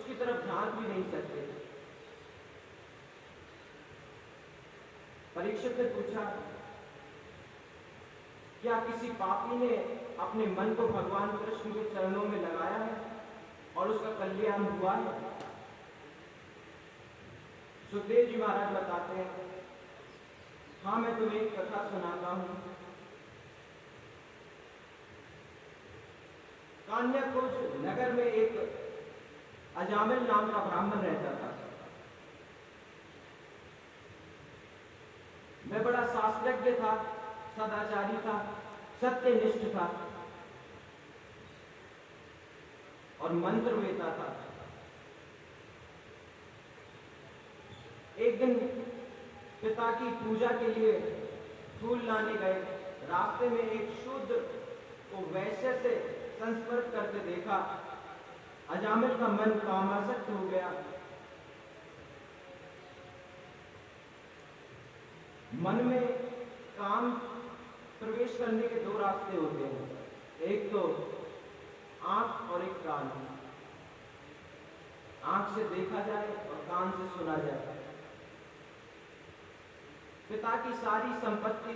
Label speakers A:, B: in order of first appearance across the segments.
A: उसकी तरफ झांक भी नहीं सकते। परीक्षित ने पूछा, क्या किसी पापी ने अपने मन को भगवान कृष्ण के चरणों में लगाया है और उसका कल्याण हुआ है? सुखदेव जी महाराज बताते हैं, हाँ, मैं तुम्हें एक कथा सुनाता हूं। कान्याकुज नगर में एक अजामिल नाम का ब्राह्मण रहता था। वह बड़ा शास्त्रज्ञ था, सदाचारी था, सत्यनिष्ठ था और मंत्रवेता था। एक दिन पिता की पूजा के लिए फूल लाने गए। रास्ते में एक शूद्र को वैश्य से संस्पर्श करते देखा। अजामिल का मन कामासक्त हो गया। मन में काम प्रवेश करने के दो रास्ते होते हैं, एक तो आंख और एक कान। आंख से देखा जाए और कान से सुना जाए। पिता की सारी संपत्ति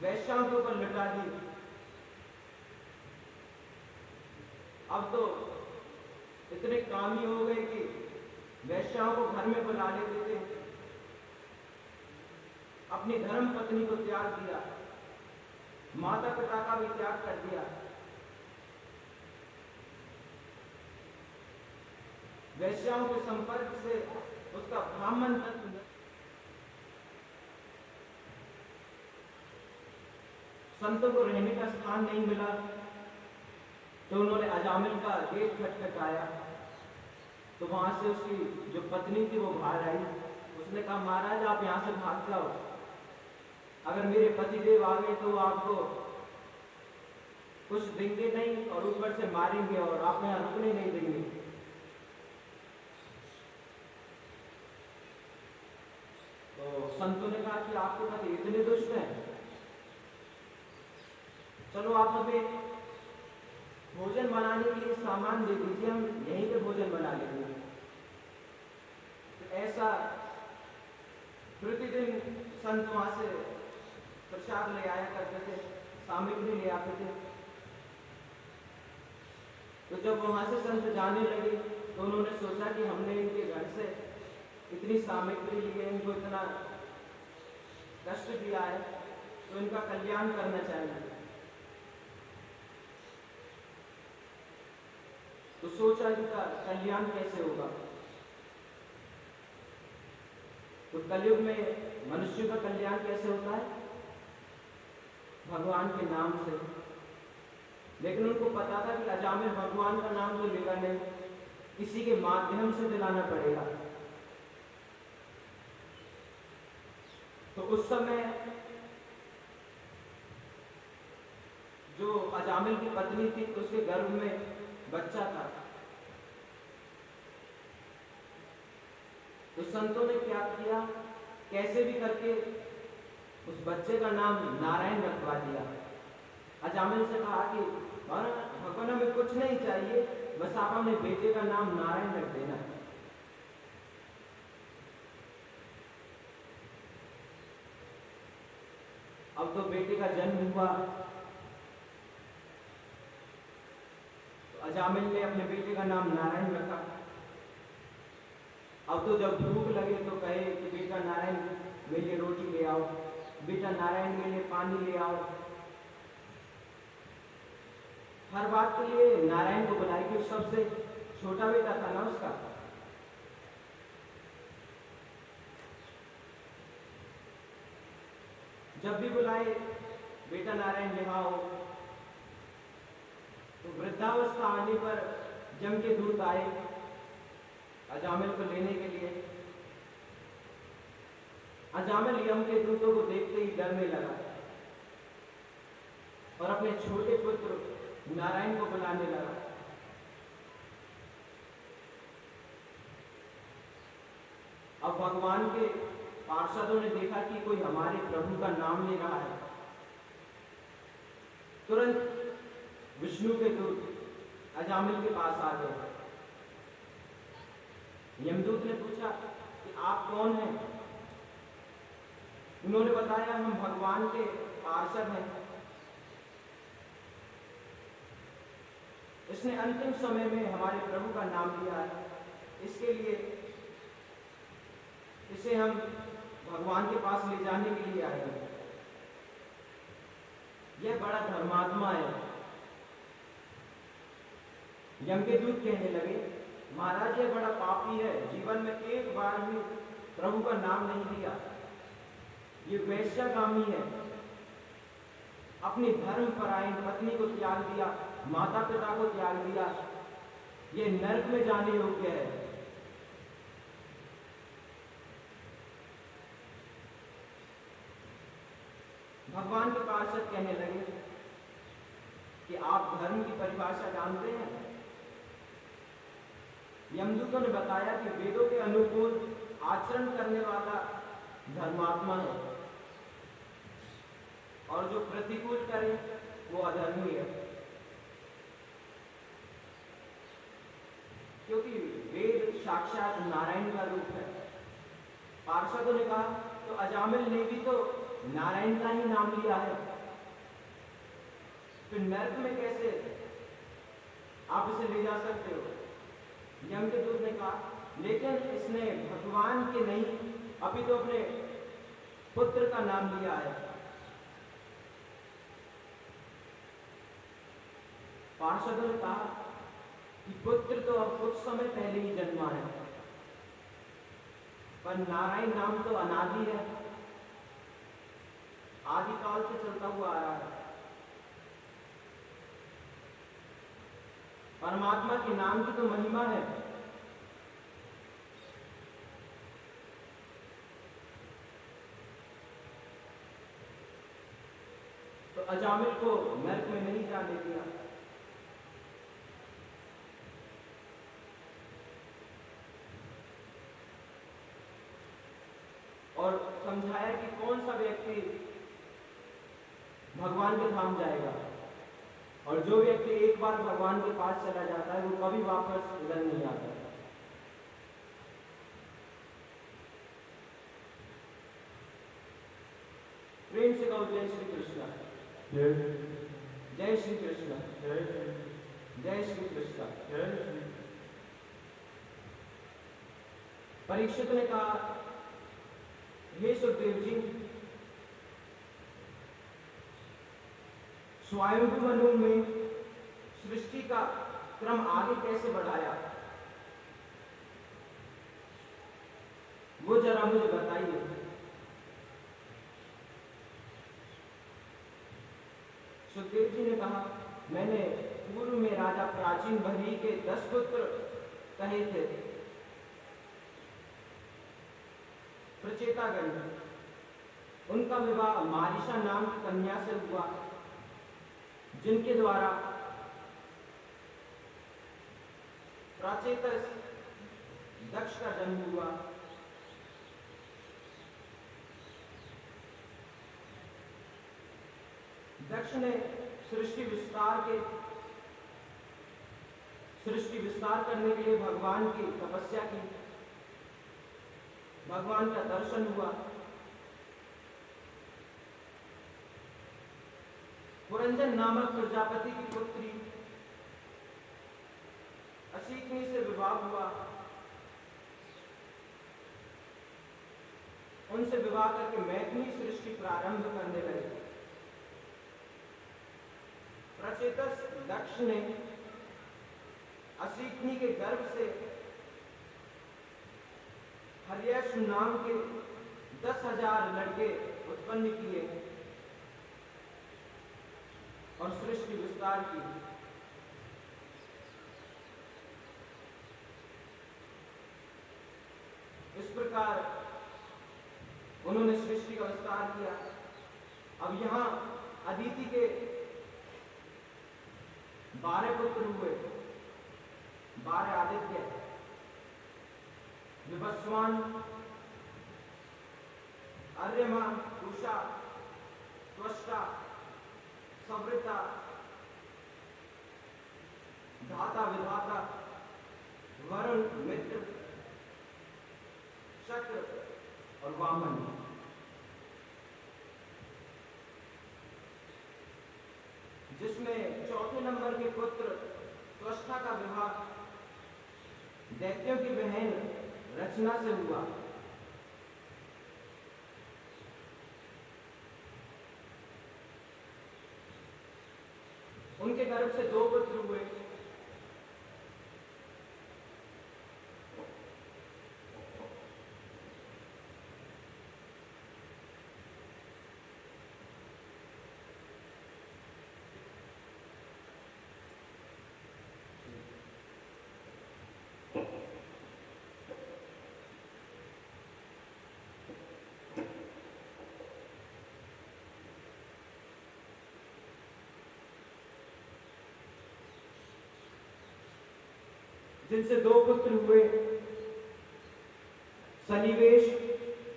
A: वैश्याओं के ऊपर लुटा दी। अब तो इतने कामी हो गए कि वैश्याओं को घर में बुला लेते थे। अपनी धर्म पत्नी को त्याग दिया, माता पिता का भी त्याग कर दिया। वैश्याओं के संपर्क से उसका ब्राह्मण तत्व संतों को रहने का स्थान नहीं मिला, तो उन्होंने अजामिल का गेट खटखटाया। तो वहां से उसकी जो पत्नी थी वो बाहर आई। उसने कहा, महाराज आप यहां से भाग जाओ, अगर मेरे पतिदेव आ गए तो आपको कुछ देंगे नहीं और ऊपर से मारेंगे और आप यहां रुकने नहीं देंगे। तो संतों ने कहा कि आपके पति इतने दुष्ट हैं, चलो आप हमें भोजन बनाने के लिए सामान दे दीजिए, हम यहीं पे भोजन बना लेंगे। तो ऐसा प्रतिदिन संत वहां से प्रसाद ले आया करते थे, सामग्री ले आते थे। तो जब वहां से संत जाने लगे तो उन्होंने सोचा कि हमने इनके घर से इतनी सामग्री ली है, इनको इतना कष्ट दिया है, तो इनका कल्याण करना चाहिए। तो सोचा इनका कल्याण कैसे होगा। तो कलयुग में मनुष्य का कल्याण कैसे होता है? भगवान के नाम से। लेकिन उनको पता था कि अजामिल भगवान का नाम तो लेगा नहीं, किसी के माध्यम से दिलाना पड़ेगा। तो उस समय जो अजामिल की पत्नी थी, उसके गर्भ में बच्चा था। तो संतों ने क्या किया, कैसे भी करके उस बच्चे का नाम नारायण रखवा दिया। अजामिल से कहा कि भगवान हमें कुछ नहीं चाहिए, बस आप अपने बेटे का नाम नारायण रख देना। अब तो बेटे का जन्म हुआ। तो अजामिल ने अपने बेटे का नाम नारायण रखा। अब तो जब भूख लगे तो कहे कि बेटा नारायण मेरे लिए रोटी ले आओ, बेटा नारायण मेरे लिए पानी ले आओ। हर बात के लिए नारायण को बुलाए, कि सबसे छोटा बेटा था ना उसका। जब भी बुलाए बेटा नारायण यहाँ हो। तो वृद्धावस्था आने पर जम के दूत आए अजामिल को लेने के लिए। अजामिल यम के दूतों को देखते ही डरने लगा और अपने छोटे पुत्र नारायण को बुलाने लगा। अब भगवान के पार्षदों ने देखा कि कोई हमारे प्रभु का नाम ले रहा है। तुरंत विष्णु के दूत अजामिल के पास आ गए। यमदूत ने पूछा कि आप कौन हैं? उन्होंने बताया, हम भगवान के पार्षद हैं। इसने अंतिम समय में हमारे प्रभु का नाम लिया है, इसके लिए इसे हम भगवान के पास ले जाने के लिए आए हैं। यह बड़ा धर्मात्मा है। यम के दूत कहने लगे, महाराज यह बड़ा पापी है, जीवन में एक बार भी प्रभु का नाम नहीं लिया। ये वैश्यागामी है, अपनी धर्मपरायण पत्नी को त्याग दिया, माता पिता को त्याग दिया, ये नरक में जाने योग्य है। भगवान के पार्षद कहने लगे कि आप धर्म की परिभाषा जानते हैं? यमदूतों ने बताया कि वेदों के अनुकूल आचरण करने वाला धर्मात्मा है और जो प्रतिकूल करे वो अधर्मी है। क्योंकि वेद साक्षात नारायण का रूप है। पार्षदों ने कहा, तो अजामिल ने भी तो नारायण का ही नाम लिया है, फिर नरक में कैसे आप इसे ले जा सकते हो? यम के दूत ने कहा, लेकिन इसने भगवान के नहीं अभी तो अपने पुत्र का नाम लिया है। पार्षदों ने कहा कि पुत्र तो अब कुछ समय पहले ही जन्मा है, पर नारायण नाम तो अनादि है, आदिकाल से चलता हुआ आ रहा है। परमात्मा के नाम की तो महिमा है। तो अजामिल को नरक में नहीं जाने दिया। और समझाया कि कौन सा व्यक्ति भगवान के धाम जाएगा, और जो व्यक्ति एक बार भगवान के पास चला जाता है वो कभी वापस उधर नहीं आता। प्रेम से कहो जय श्री कृष्ण, जय श्री कृष्ण, जय श्री कृष्ण। परीक्षित ने कहा, हे सुखदेव जी, स्वयंभू मनु में सृष्टि का क्रम आगे कैसे बढ़ाया, वो जरा मुझे बताइए। सुखदेव जी ने कहा, मैंने पूर्व में राजा प्राचीन बही के 10 पुत्र कहे थे। प्रचेतागण, उनका विवाह मारिशा नाम की कन्या से हुआ, जिनके द्वारा प्राचेतस दक्ष का जन्म हुआ। दक्ष ने सृष्टि विस्तार करने के लिए भगवान की तपस्या की, भगवान का दर्शन हुआ। पुरंजन नामक प्रजापति की पुत्री अशीकनी से विवाह हुआ। उनसे विवाह करके मैथिली सृष्टि प्रारंभ करने लगे। प्रचेतस दक्ष ने अशीकनी के गर्भ से हर्यश नाम के 10,000 लड़के उत्पन्न किए और सृष्टि विस्तार की। इस प्रकार उन्होंने सृष्टि का विस्तार किया। अब यहां अदिति के 12 पुत्र हुए, 12 आदित्य, विवस्वान, अर्यमा, उषा, त्वष्टा, सवृता, धाता विधाता वरुण मित्र शक्र और वामन। जिसमें चौथे नंबर के पुत्र त्वष्टा का विवाह दैत्यों की बहन रचना से हुआ। उनके गर्भ से 2 पुत्र हुए। जिनसे 2 पुत्र हुए, सन्निवेश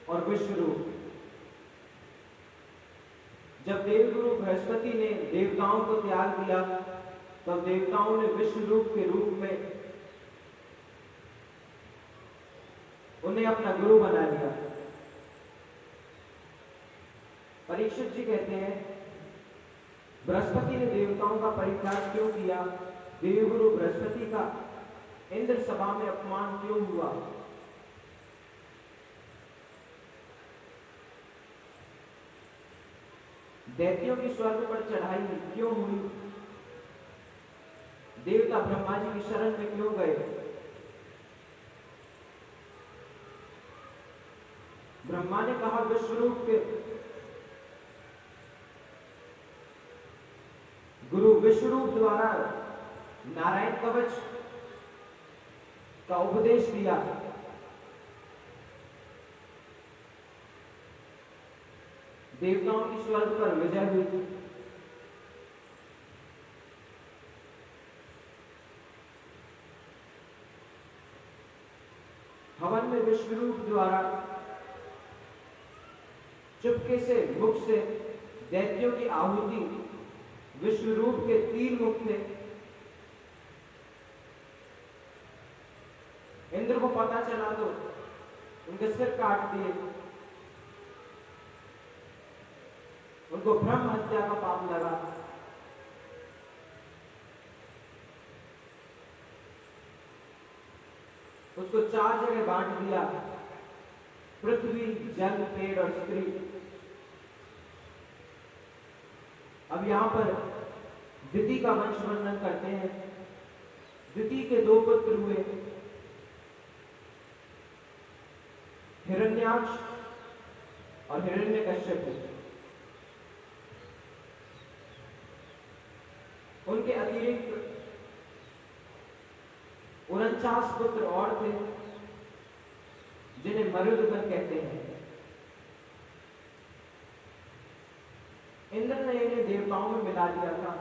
A: और विश्वरूप। जब देवगुरु बृहस्पति ने देवताओं को त्याग दिया, तब देवताओं ने विश्वरूप के रूप में उन्हें अपना गुरु बना लिया। परीक्षित जी कहते हैं, बृहस्पति ने देवताओं का परित्याग क्यों किया? देवगुरु बृहस्पति का इंद्र सभा में अपमान क्यों हुआ? दैत्यों की स्वर्ग पर चढ़ाई क्यों हुई? देवता ब्रह्मा जी की शरण में क्यों गए? ब्रह्मा ने कहा विश्वरूप के गुरु विश्वरूप द्वारा नारायण कवच का उपदेश दिया। देवताओं की स्वर्ग पर विजय हुई। हवन में विश्वरूप द्वारा चुपके से मुख से दैत्यों की आहुति विश्वरूप के 3 मुख थे। इंद्र को पता चला तो उनके सिर काट दिए। उनको ब्रह्म हत्या का पाप लगा। उसको 4 जगह बांट दिया, पृथ्वी, जल, पेड़ और स्त्री। अब यहां पर दिति का वंश वर्णन करते हैं। दिति के 2 पुत्र हुए, हिरण्याक्ष और हिरण्यकश्यप। उनके अतिरिक्त 49 पुत्र और थे, जिन्हें मरुदगण कहते हैं। इंद्र ने इन्हें देवताओं में मिला दिया था।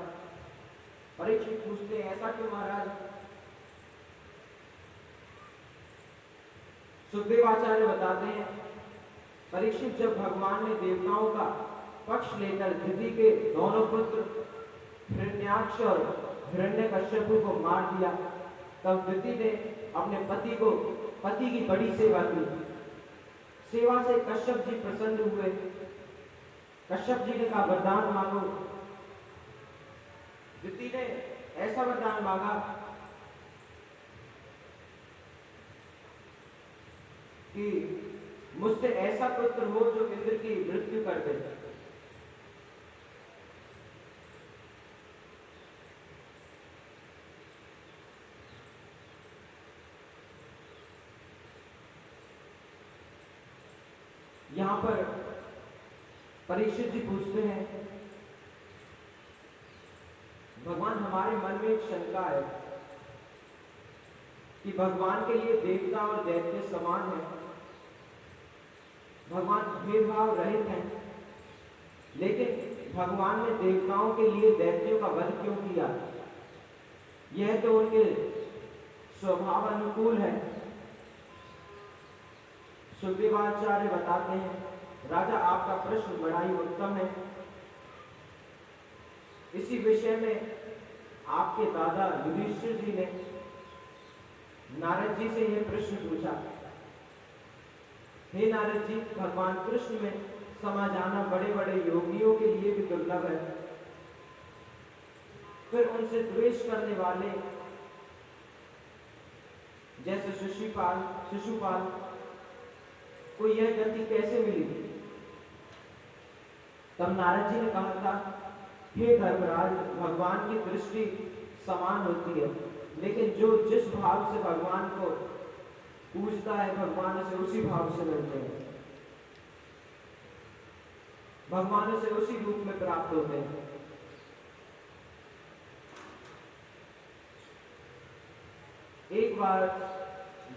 A: परीक्षित पूछते हैं, ऐसा क्यों महाराज? सुखदेवाचार्य बताते हैं, परीक्षित जब भगवान ने देवताओं का पक्ष लेकर दिति के दोनों पुत्र हिरण्याक्ष और हिरण्यकश्यप को मार दिया, तब दिति ने अपने पति की बड़ी सेवा की। सेवा से कश्यप जी प्रसन्न हुए। कश्यप जी ने कहा वरदान मांगो। दिति ने ऐसा वरदान मांगा कि मुझसे ऐसा पुत्र हो जो इंद्र की मृत्यु कर दे। यहां पर परीक्षित जी पूछते हैं, भगवान हमारे मन में एक शंका है कि भगवान के लिए देवता और दैत्य समान है। भगवान भेदभाव रहित हैं, लेकिन भगवान ने देवताओं के लिए दैत्यों का वध क्यों किया? यह तो उनके स्वभाव अनुकूल है। सुखदेवाचार्य बताते हैं, राजा आपका प्रश्न बड़ा ही उत्तम है। इसी विषय में आपके दादा युधिष्ठिर जी ने नारद जी से यह प्रश्न पूछा, हे नारद जी, भगवान कृष्ण में समा जाना बड़े बड़े योगियों के लिए भी दुर्लभ है, फिर उनसे द्वेष करने वाले जैसे शिशुपाल को यह गति कैसे मिली? तब नारद जी ने कहा था, हे धर्मराज, भगवान की दृष्टि समान होती है, लेकिन जो जिस भाव से भगवान को पूजता है, भगवान उसे उसी भाव से मिलते हैं, भगवान उसे उसी रूप में प्राप्त होते हैं। एक बार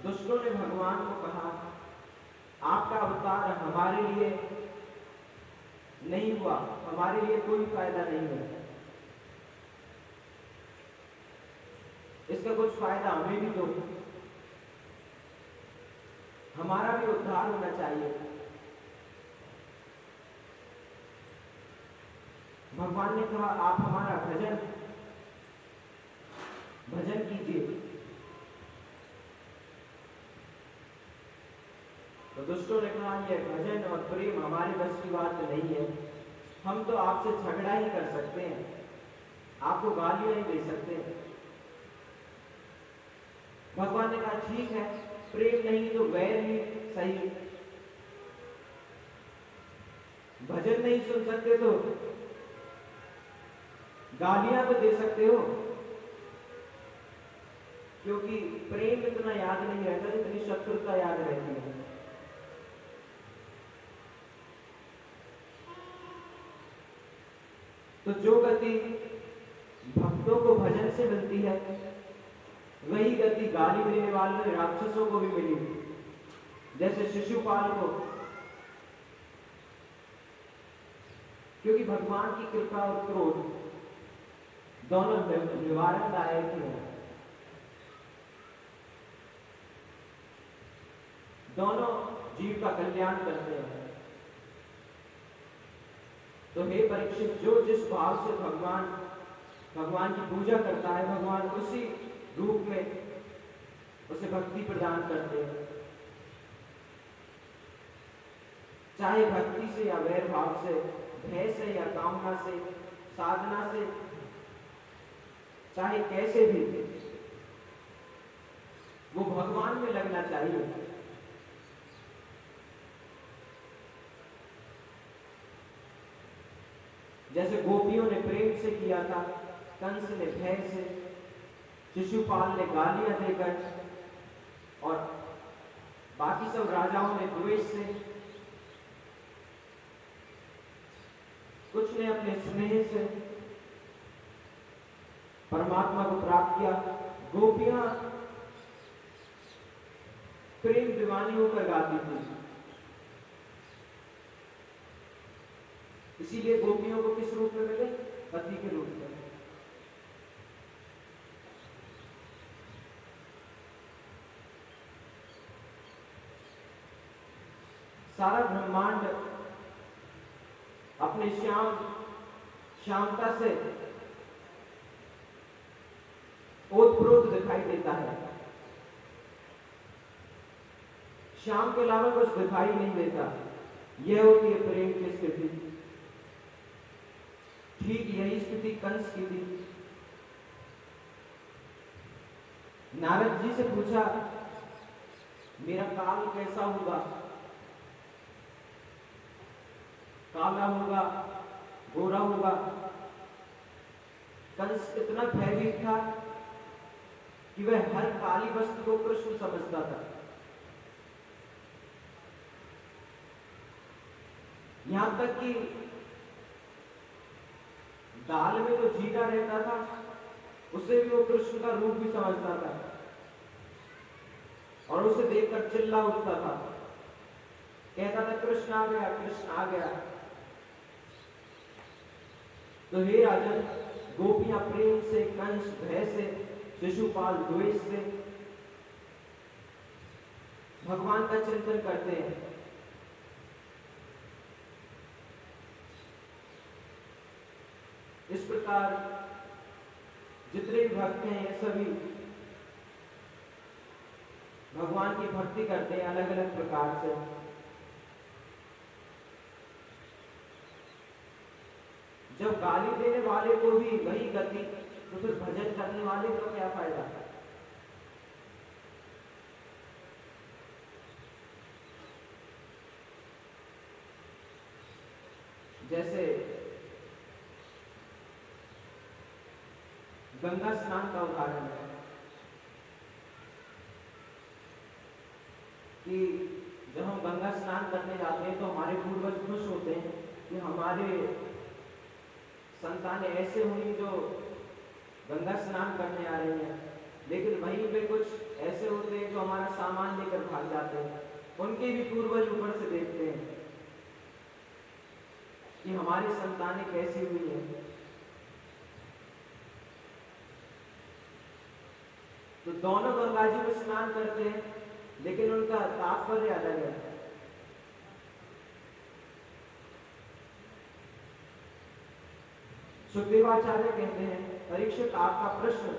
A: दुष्टों ने भगवान को कहा, आपका अवतार हमारे लिए नहीं हुआ, हमारे लिए कोई फायदा नहीं है, इसका कुछ फायदा हमें भी दो, हमारा भी उद्धार होना चाहिए। भगवान ने कहा, आप हमारा भजन कीजिए। तो दुष्टों ने कहा, यह भजन और प्रेम हमारे बस की बात नहीं है, हम तो आपसे झगड़ा ही कर सकते हैं, आपको गालियां ही दे सकते हैं। भगवान ने कहा, ठीक है, प्रेम नहीं तो वैर ही सही, भजन नहीं सुन सकते तो गालियां तो दे सकते हो, क्योंकि प्रेम इतना याद नहीं रहता जितनी शत्रुता याद रहती है। तो जो गति भक्तों को भजन से मिलती है, वही गति गाली देने वाले राक्षसों को भी मिली, जैसे शिशुपाल को, क्योंकि भगवान की कृपा और क्रोध दोनों निवारणदायक है, दोनों जीव का कल्याण करते हैं। तो हे परीक्षित, जो जिस भाव से भगवान की पूजा करता है, भगवान उसी रूप में उसे भक्ति प्रदान करते हैं, चाहे भक्ति से या वैर भाव से, भय से या कामना से, साधना से, चाहे कैसे भी, वो भगवान में लगना चाहिए। जैसे गोपियों ने प्रेम से किया था, कंस ने भय से, शिशुपाल ने गालियां देकर, और बाकी सब राजाओं ने द्वेष से, कुछ ने अपने स्नेह से परमात्मा को प्राप्त किया। गोपियां प्रेम दीवानी होकर गाती थी, इसीलिए गोपियों को किस रूप में मिले? पति के रूप में। सारा ब्रह्मांड अपने श्यामता से ओतप्रोत दिखाई देता है, श्याम के अलावा कुछ दिखाई नहीं देता। यह होती है प्रेम की स्थिति। ठीक यही स्थिति कंस की थी। नारद जी से पूछा, मेरा काल कैसा होगा? काला होगा, गोरा होगा? कंस इतना भयभीत था कि वह हर काली वस्तु को कृष्ण समझता था। यहां तक कि दाल में तो जीरा रहता था, उसे भी वो कृष्ण का रूप भी समझता था, और उसे देखकर चिल्ला उठता था, कहता था कृष्ण आ गया, कृष्ण आ गया। तो हे राजन, गोपियां प्रेम से, कंस भय से, शिशुपाल द्वेष से भगवान का चिंतन करते हैं। इस प्रकार जितने भी भक्त हैं ये सभी भगवान की भक्ति करते हैं अलग अलग प्रकार से। जब गाली देने वाले को भी वही गति, तो फिर भजन करने वाले को क्या फायदा? जैसे गंगा स्नान का उदाहरण है कि जब हम गंगा स्नान करने जाते हैं तो हमारे पूर्वज खुश होते हैं कि हमारे संतानें ऐसे हुई जो गंगा स्नान करने आ रही हैं। लेकिन वहीं पे कुछ ऐसे होते हैं जो हमारा सामान लेकर भाग जाते हैं, उनके भी पूर्वज ऊपर से देखते हैं कि हमारी संतानें कैसी हुई हैं। तो दोनों गंगा जी में स्नान करते हैं, लेकिन उनका तात्पर्य अलग है। सुखदेवाचार्य कहते हैं, परीक्षित आपका प्रश्न,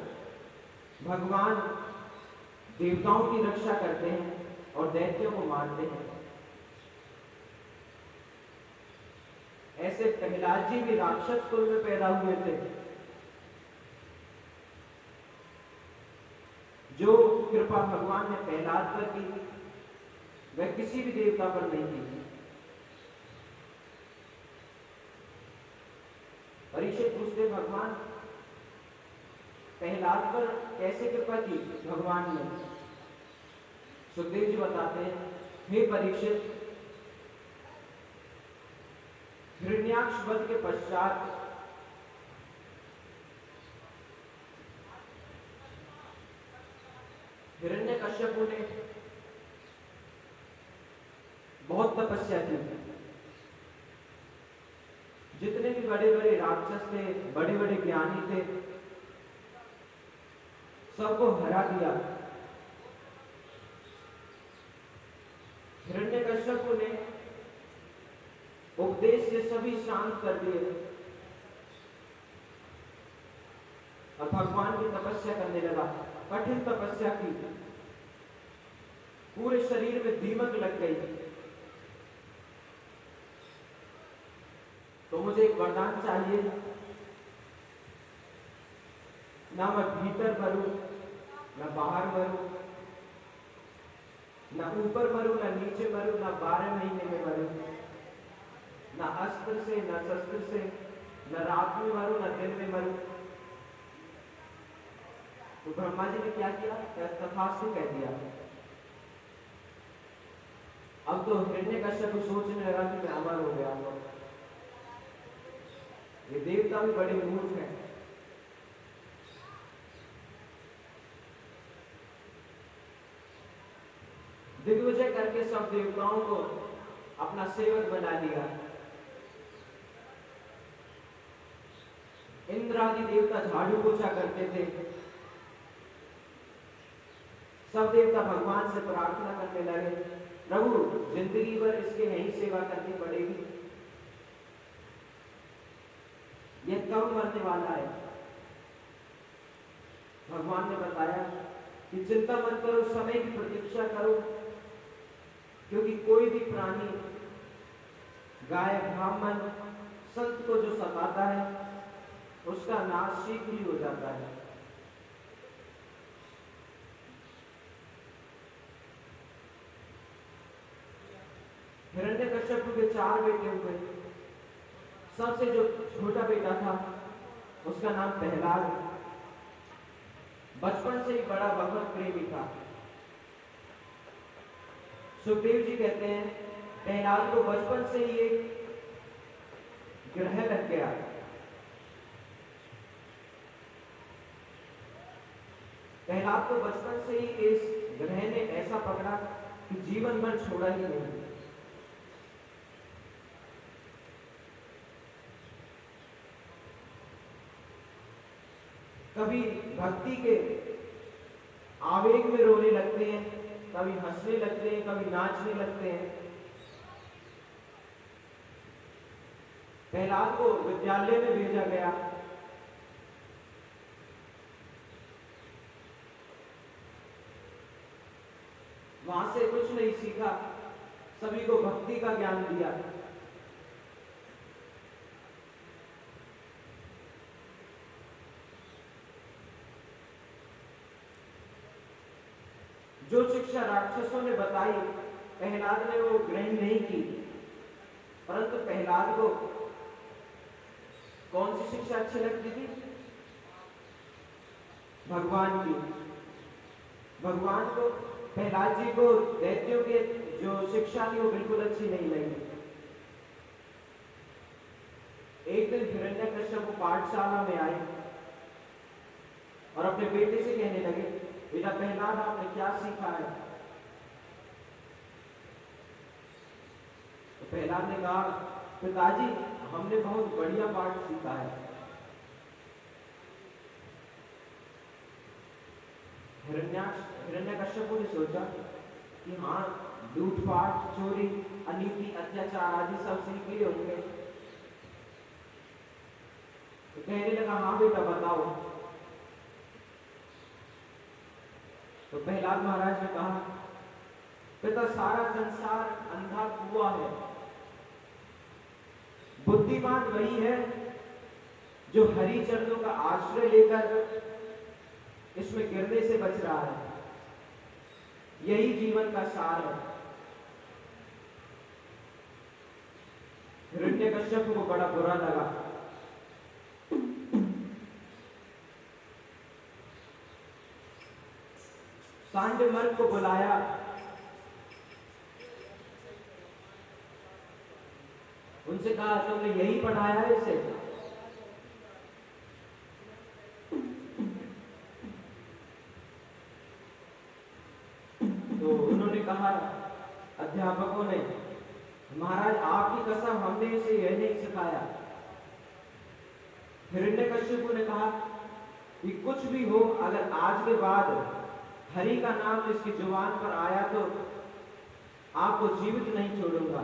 A: भगवान देवताओं की रक्षा करते हैं और दैत्यों को मारते हैं। ऐसे प्रहलाद जी भी राक्षस कुल में पैदा हुए थे। जो कृपा भगवान ने प्रहलाद पर की वह किसी भी देवता पर नहीं की। परीक्षित पूछते, भगवान प्रहलाद पर कैसे कृपा की भगवान ने? सुखदेव जी बताते हैं, हे परीक्षित, हिरण्याक्ष वध के पश्चात हिरण्यकश्यप ने बहुत तपस्या की। जितने भी बड़े बड़े राक्षस थे, बड़े बड़े ज्ञानी थे, सबको हरा दिया। हिरण्यकश्यप ने उपदेश से सभी शांत कर दिए और भगवान की तपस्या करने लगा। कठिन तपस्या की, पूरे शरीर में दीमक लग गई। तो मुझे एक वरदान चाहिए, ना मैं भीतर मरूं, ना बाहर मरूं, ना ऊपर मरूं, ना नीचे मरूं, ना 12 महीने में मरूं, ना अस्त्र से, ना शस्त्र से, ना रात में मरूं, ना दिन में मरूं। तो ब्रह्मा जी ने क्या किया? तथास्तु कह दिया। अब तो हिरण्यकश्यप सोचने लगा कि मैं अमर हो गया हूं। ये देवता भी बड़े मूर्ख हैं। दिग्विजय करके सब देवताओं को अपना सेवक बना लिया। इंद्र आदि देवता झाड़ू पोछा करते थे। सब देवता भगवान से प्रार्थना करने लगे, प्रभु जिंदगी भर इसके यही सेवा करनी पड़ेगी, यह कब मरने वाला है? भगवान ने बताया कि चिंता मत करो, समय की प्रतीक्षा करो, क्योंकि कोई भी प्राणी, गाय, ब्राह्मण, संत को जो सताता है उसका नाश शीघ्र ही हो जाता है। हिरण्यकश्यप के 4 बेटे हुए। सबसे जो छोटा बेटा था उसका नाम प्रहलाद, बचपन से ही बड़ा भगवत प्रेमी था। सुखदेव जी कहते हैं, प्रहलाद को बचपन से ही एक ग्रह लग गया। प्रहलाद को बचपन से ही इस ग्रह ने ऐसा पकड़ा कि जीवन भर छोड़ा ही नहीं। कभी भक्ति के आवेग में रोने लगते हैं, कभी हंसने लगते हैं, कभी नाचने लगते हैं। प्रहलाद को विद्यालय में भेजा गया। वहां से कुछ नहीं सीखा, सभी को भक्ति का ज्ञान दिया। जो शिक्षा राक्षसों ने बताई, प्रहलाद ने वो ग्रहण नहीं की, परंतु प्रहलाद को कौन सी शिक्षा अच्छी लगती थी? भगवान की। भगवान को, प्रहलाद जी को दैत्यों के जो शिक्षा थी वो बिल्कुल अच्छी नहीं लगी। एक दिन हिरण्यकश्यप पाठशाला में आए और अपने बेटे से कहने लगे, बेटा प्रहलाद, आपने क्या सीखा है? तो प्रहलाद ने कहा, पिताजी हमने बहुत बढ़िया पाठ सीखा है। हिरण्यकश्यप ने सोचा कि हाँ, लूटपाट, चोरी, अनीति, अत्याचार आदि सब सीख लिए होंगे। तो कहने लगा, हाँ बेटा बताओ। तो प्रहलाद महाराज ने कहा, पिता सारा संसार अंधा कुआं है, बुद्धिमान वही है जो हरि चरणों का आश्रय लेकर इसमें गिरने से बच रहा है। यही जीवन का सार है। हिरण्यकश्यप को बड़ा बुरा लगा। सांडमर्ग को बुलाया, उनसे कहा, तुमने यही पढ़ाया है इसे? तो उन्होंने कहा, अध्यापकों ने, महाराज आपकी कसम, हमने इसे यह नहीं सिखाया। हिरण्यकश्यप ने कहा कि कुछ भी हो, अगर आज के बाद हरि का नाम इसकी जुबान पर आया तो आपको जीवित नहीं छोड़ूंगा।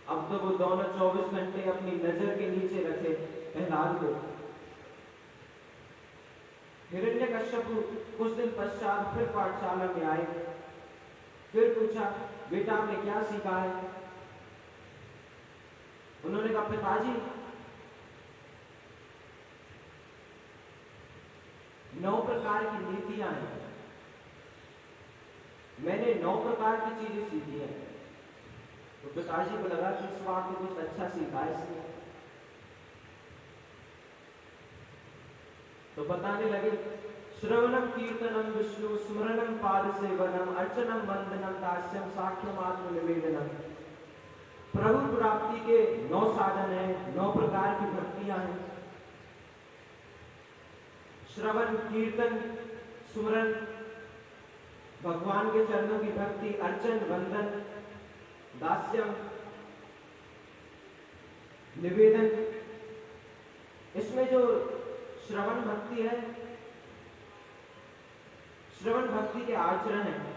A: अब तो वो दोनों 24 घंटे अपनी नजर के नीचे रखे प्रहलाद को। हिरण्यकश्यप कुछ दिन पश्चात फिर पाठशाला में आए, फिर पूछा, बेटा आपने क्या सीखा है? उन्होंने कहा, पिताजी 9 प्रकार की नीतियां हैं, मैंने 9 प्रकार की चीजें सीखी है। तो पिताजी को लगा कि इस बार तो कुछ अच्छा सीखा है इसने। तो बताने लगे, श्रवणम कीर्तनम विष्णु स्मरणम पाद सेवनम अर्चनम वंदनम दास्यम साख्यम आत्मनिवेदनम। प्रभु प्राप्ति के 9 साधन हैं, 9 प्रकार की भक्तियां हैं। श्रवण, कीर्तन, स्मरण, भगवान के चरणों की भक्ति, अर्चन, वंदन, दास्यम, निवेदन। इसमें जो श्रवण भक्ति है, श्रवण भक्ति के आचरण है।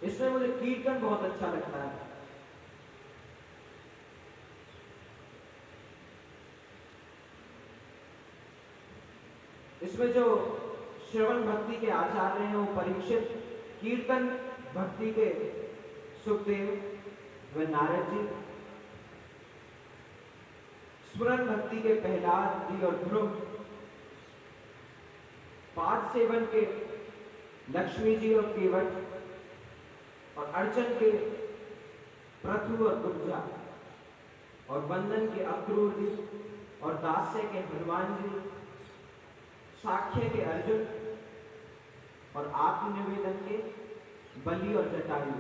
A: इसमें मुझे कीर्तन बहुत अच्छा लगता है। इसमें जो श्रवण भक्ति के आचार्य हैं वो परीक्षित, कीर्तन भक्ति के सुखदेव व नारद जी, स्मरण भक्ति के प्रहलाद जी और ध्रुव, पाद सेवन के लक्ष्मी जी और केवट, और अर्चन के पृथु और कुब्जा, और वंदन के अक्रूर जी, और दास्य के हनुमान जी, साख्य के अर्जुन, और आत्मनिवेदन के बलि और जटायु।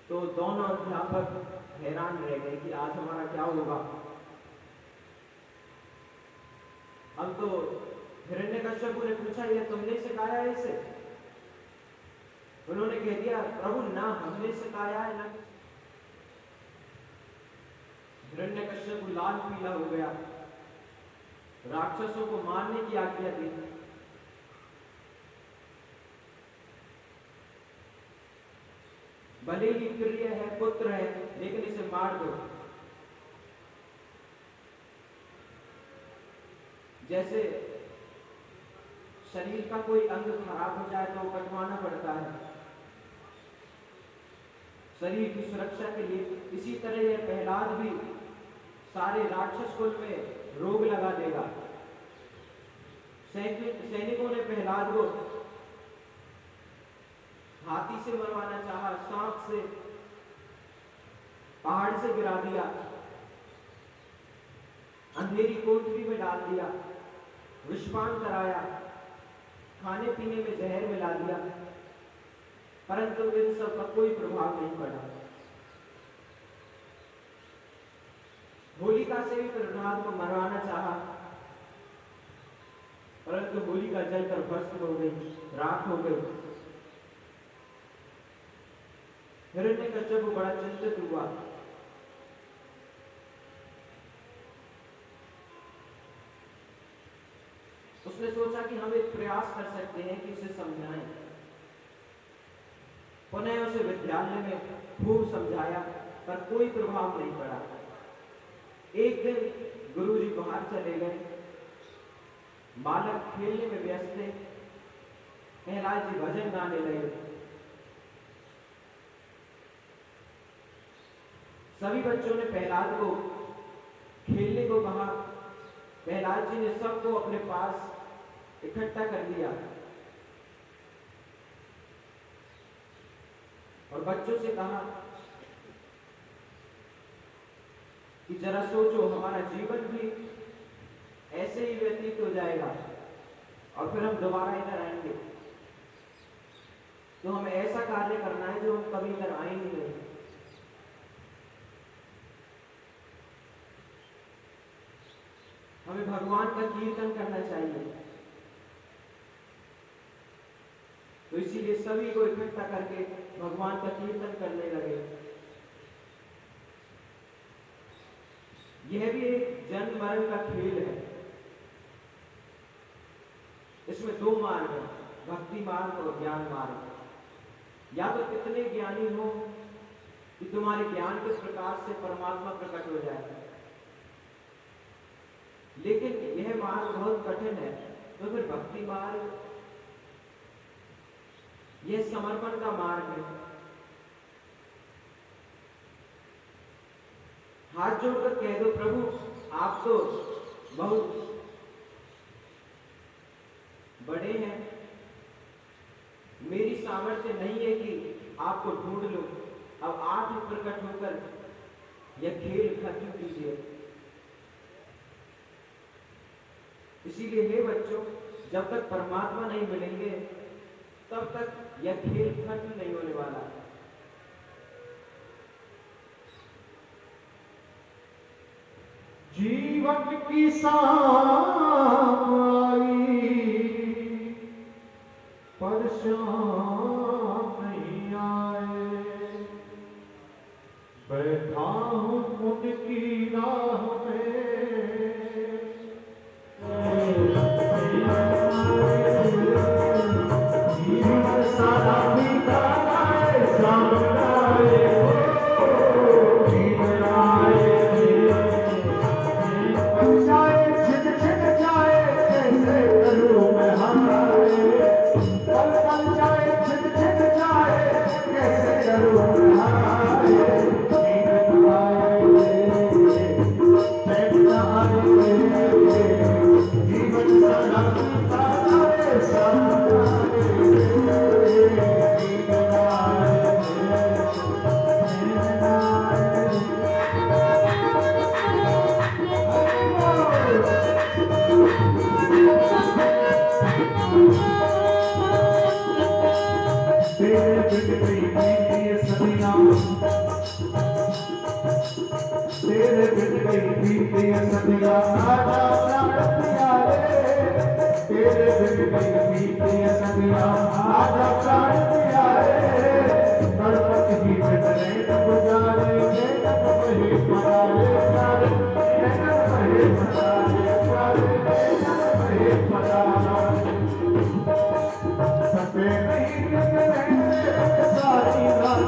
A: तो दोनों अध्यापक हैरान रह गए कि आज हमारा क्या होगा। अब तो हिरण्यकश्यप ने पूछा, ये तुमने सिखाया है इसे? उन्होंने कह दिया, प्रभु ना हमने सिखाया है ना। हिरण्यकश्यप लाल पीला हो गया, राक्षसों को मारने की आज्ञा दी। भले ही प्रिय है, पुत्र है, लेकिन इसे मार दो। जैसे शरीर का कोई अंग खराब हो जाए तो कटवाना पड़ता है शरीर की सुरक्षा के लिए, इसी तरह यह प्रहलाद भी सारे राक्षस कुल में रोग लगा देगा। सैनिकों ने प्रहलाद को हाथी से मरवाना चाहा, सांप से, पहाड़ से गिरा दिया, अंधेरी कोठरी में डाल दिया, विषपान कराया, खाने पीने में जहर मिला दिया, परंतु इन सब का कोई प्रभाव नहीं पड़ा। होलिका से भी प्रहलाद को मरवाना चाहा, परंतु होलिका जलकर भस्म हो गई, राख हो गई। हिरण्यकश्यप बड़ा चिंतित हुआ। उसने सोचा कि हम एक प्रयास कर सकते हैं कि इसे समझाएं। पुनः उसे विद्यालय में खूब समझाया, पर कोई प्रभाव नहीं पड़ा। एक दिन गुरुजी बाहर चले गए, बालक खेलने में व्यस्त थे। प्रहलाद जी भजन गाने लगे। सभी बच्चों ने प्रहलाद को खेलने को कहा। प्रहलाद जी ने सबको अपने पास इकट्ठा कर लिया और बच्चों से कहा कि जरा सोचो, हमारा जीवन भी ऐसे ही व्यतीत हो जाएगा और फिर हम दोबारा इधर आएंगे, तो हमें ऐसा कार्य करना है जो हम कभी इधर आएंगे नहीं। हमें भगवान का कीर्तन करना चाहिए। तो इसीलिए सभी को इकट्ठा करके भगवान का कीर्तन करने लगे। यह भी एक जन्म मरण का खेल है। इसमें दो मार्ग हैं, भक्ति मार्ग और ज्ञान मार्ग। या तो कितने ज्ञानी हो कि तुम्हारे ज्ञान के प्रकाश से परमात्मा प्रकट हो जाए, लेकिन यह मार्ग बहुत कठिन है। तो फिर भक्ति मार्ग, यह समर्पण का मार्ग है। हाथ जोड़कर कह दो, प्रभु आप तो बहुत बड़े हैं, मेरी सामर्थ्य नहीं है कि आपको ढूंढ लो। अब आप ही प्रकट होकर यह खेल खत्म कीजिए। इसीलिए हे बच्चों, जब तक परमात्मा नहीं मिलेंगे तब तक यह खेल खत्म नहीं होने वाला।
B: जीवन की शाम आई पर शाम नहीं आए, बैठा हूँ उनकी राह में। जीवन सारा बीता आए, शाम आए, जीवन आए, जाए छिन छिन जाए, कैसे करूँ मैं हाय। पल पल जाए छिन छिन जाए, कैसे करूँ मैं हाय। जीवन आए, बैठना आए, जीवन सारा बीता आए, शाम आए, जीवन आए, तेरे बिन गई बीती सदियाँ, तेरे बिन गई बीती सदियाँ, आजा प्राण प्यारे। तेरे बिन गई बीती सदियाँ, आजा प्राण प्यारे। तड़पत ही बिन नैन गुजारे, नैन बहे परारे प्यारे, नैन बहे परारे प्यारे, नैन बहे परारे। सपे नहीं सारी रात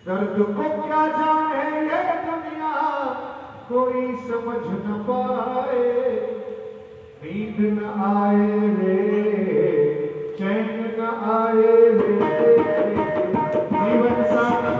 B: दर्द को क्या जाने ये दुनिया कोई समझ न पाए, नींद न आए रे चैन न आए रे, जीवन सारा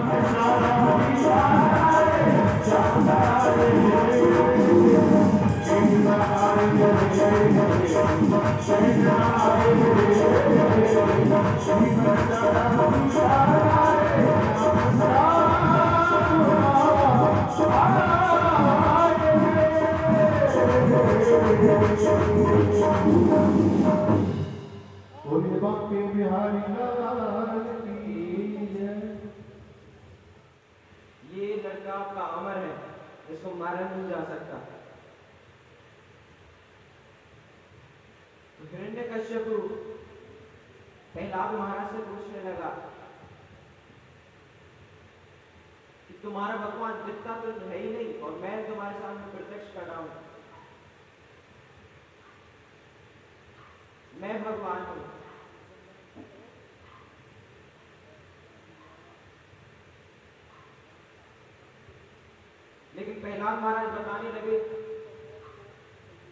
B: बोले बाके बिहारी लाल की जय।
A: ये लड़का आपका अमर है, इसको मारा नहीं जा सकता। तो हिरण्यकश्यप प्रहलाद महाराज से पूछने लगा कि तुम्हारा भगवान दिखता तो है ही नहीं और मैं तुम्हारे सामने प्रत्यक्ष कर रहा हूं, मैं भगवान हूं। लेकिन प्रहलाद महाराज बताने लगे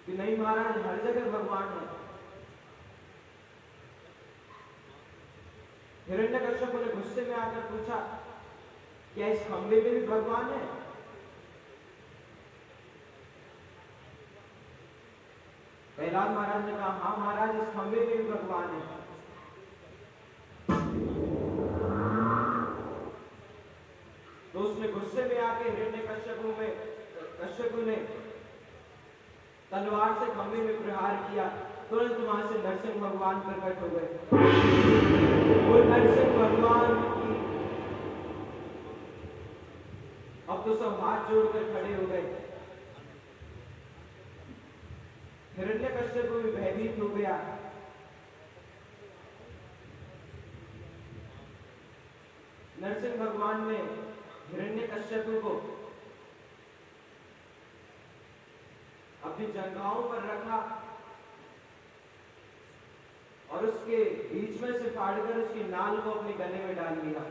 A: कि नहीं महाराज, हर जगह भगवान है। हिरण्यकश्यप ने गुस्से में आकर पूछा, क्या इस खंबे में भी भगवान है? प्रहलाद महाराज ने कहा, हाँ महाराज, इस खंबे में भी भगवान है। तो उसने गुस्से में आके हिरण्यकश्यप ने तलवार से खंबे में प्रहार किया। तुरंत वहां से नरसिंह भगवान प्रकट हो गए। वो नरसिंह भगवान की अब तो सब हाथ जोड़कर खड़े हो गए। हिरण्यकश्यप भी भयभीत हो गया। नरसिंह भगवान ने हिरण्यकश्यप को अपनी जंघाओं पर रखा और उसके बीच में से फाड़कर उसकी नाल को अपने गले में डाल लिया।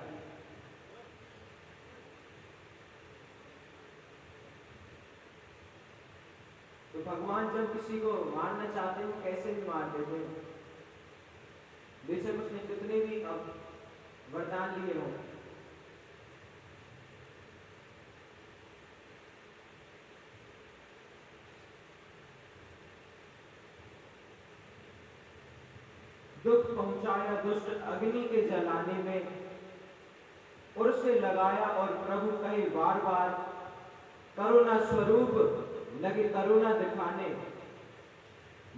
A: तो भगवान जब किसी को मारना चाहते हैं कैसे भी मार देते हैं, बेशक उसने कितने भी अब वरदान लिए हों। दुख पहुंचाया दुष्ट अग्नि के जलाने में, उर्से लगाया और प्रभु कहे बार बार, करुणा स्वरूप लगे करुणा दिखाने।